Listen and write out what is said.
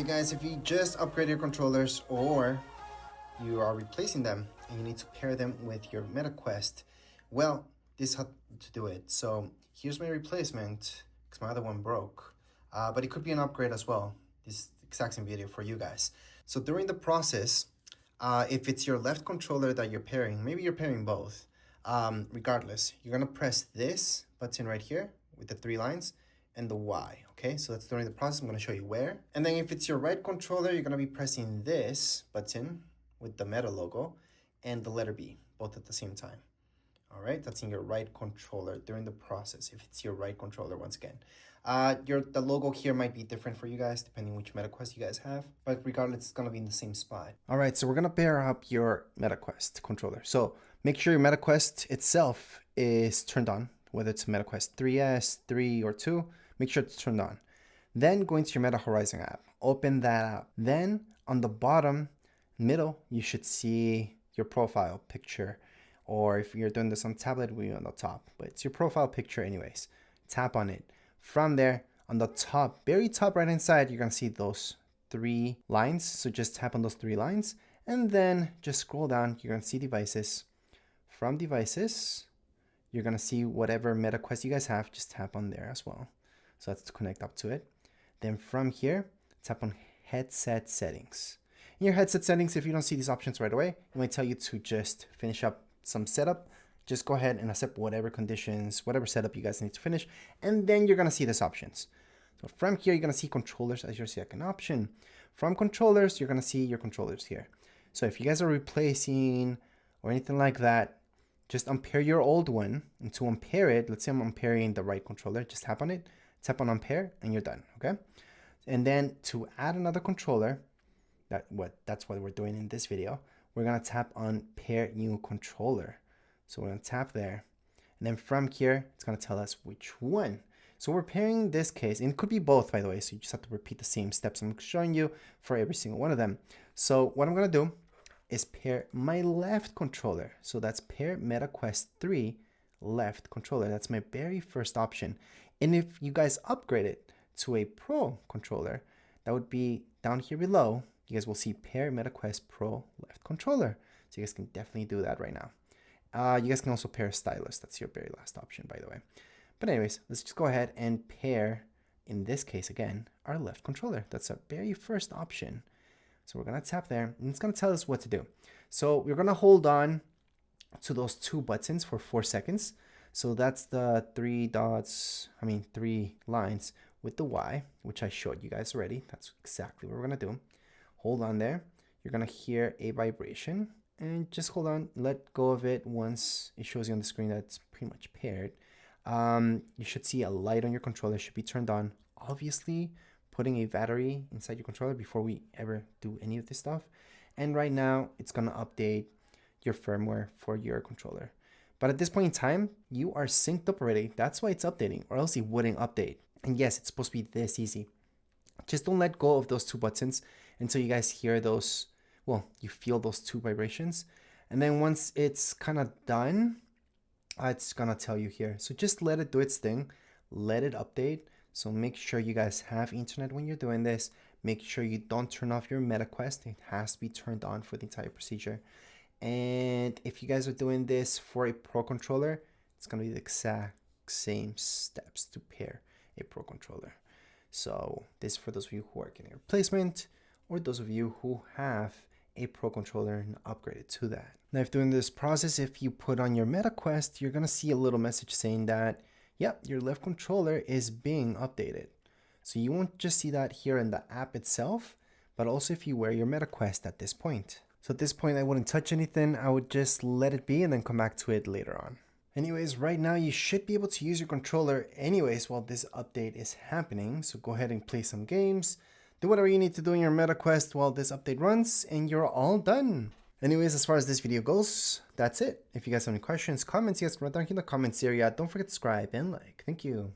guys, if you just upgrade your controllers or you are replacing them and you need to pair them with your MetaQuest, well, this is how to do it. So here's my replacement because my other one broke, but it could be an upgrade as well. This exact same video for you guys. So during the process, if it's your left controller that you're pairing, maybe you're pairing both, regardless, you're gonna press this button right here with the 3 lines and the Y, okay? So that's during the process. I'm gonna show you where. And then if it's your right controller, you're gonna be pressing this button with the Meta logo and the letter B, both at the same time. All right, that's in your right controller during the process, if it's your right controller once again. The logo here might be different for you guys, depending which MetaQuest you guys have, but regardless, it's gonna be in the same spot. All right, so we're gonna pair up your MetaQuest controller. So make sure your MetaQuest itself is turned on, whether it's MetaQuest 3S, 3, or 2, make sure it's turned on. Then go into your Meta Horizon app, open that app. Then on the bottom middle, you should see your profile picture, or if you're doing this on tablet, we're on the top, but it's your profile picture anyways. Tap on it. From there, on the top, very top right hand side, you're gonna see those 3 lines. So just tap on those 3 lines and then just scroll down. You're gonna see devices. From devices, you're gonna see whatever MetaQuest you guys have, just tap on there as well. So that's to connect up to it. Then from here, tap on headset settings. In your headset settings, if you don't see these options right away, it might tell you to just finish up some setup. Just go ahead and accept whatever conditions, whatever setup you guys need to finish, and then you're gonna see these options. So from here, you're gonna see controllers as your second option. From controllers, you're gonna see your controllers here. So if you guys are replacing or anything like that, just unpair your old one, and to unpair it, let's say I'm unpairing the right controller, just tap on it, tap on unpair, and you're done, okay? And then to add another controller, that's what we're doing in this video, we're gonna tap on pair new controller. So we're gonna tap there, and then from here, it's gonna tell us which one. So we're pairing this case, and it could be both, by the way, so you just have to repeat the same steps I'm showing you for every single one of them. So what I'm gonna do is pair my left controller. So that's pair MetaQuest 3 left controller. That's my very first option. And if you guys upgrade it to a Pro controller, that would be down here below. You guys will see pair MetaQuest Pro left controller. So you guys can definitely do that right now. You guys can also pair stylus. That's your very last option, by the way. But anyways, let's just go ahead and pair, in this case again, our left controller. That's our very first option. So we're gonna tap there, and it's gonna tell us what to do. So we're gonna hold on to those 2 buttons for 4 seconds. So that's the 3 lines with the Y, which I showed you guys already. That's exactly what we're gonna do. Hold on there. You're gonna hear a vibration, and just hold on, let go of it once it shows you on the screen that it's pretty much paired. You should see a light on your controller, should be turned on. Obviously, putting a battery inside your controller before we ever do any of this stuff. And right now, it's gonna update your firmware for your controller. But at this point in time, you are synced up already. That's why it's updating, or else it wouldn't update. And yes, it's supposed to be this easy. Just don't let go of those 2 buttons until you guys hear those, well, you feel those 2 vibrations. And then once it's kind of done, it's gonna tell you here. So just let it do its thing, let it update. So make sure you guys have internet when you're doing this. Make sure you don't turn off your MetaQuest. It has to be turned on for the entire procedure. And if you guys are doing this for a Pro controller, it's gonna be the exact same steps to pair a Pro controller. So this is for those of you who are getting a replacement, or those of you who have a Pro controller and upgrade it to that. Now, if doing this process, if you put on your MetaQuest, you're gonna see a little message saying that, yep, your left controller is being updated. So you won't just see that here in the app itself, but also if you wear your MetaQuest at this point. So at this point, I wouldn't touch anything. I would just let it be and then come back to it later on. Anyways, right now you should be able to use your controller anyways while this update is happening. So go ahead and play some games, do whatever you need to do in your MetaQuest while this update runs, and you're all done. Anyways, as far as this video goes, that's it. If you guys have any questions, comments, you guys can write down here in the comments area. Don't forget to subscribe and like. Thank you.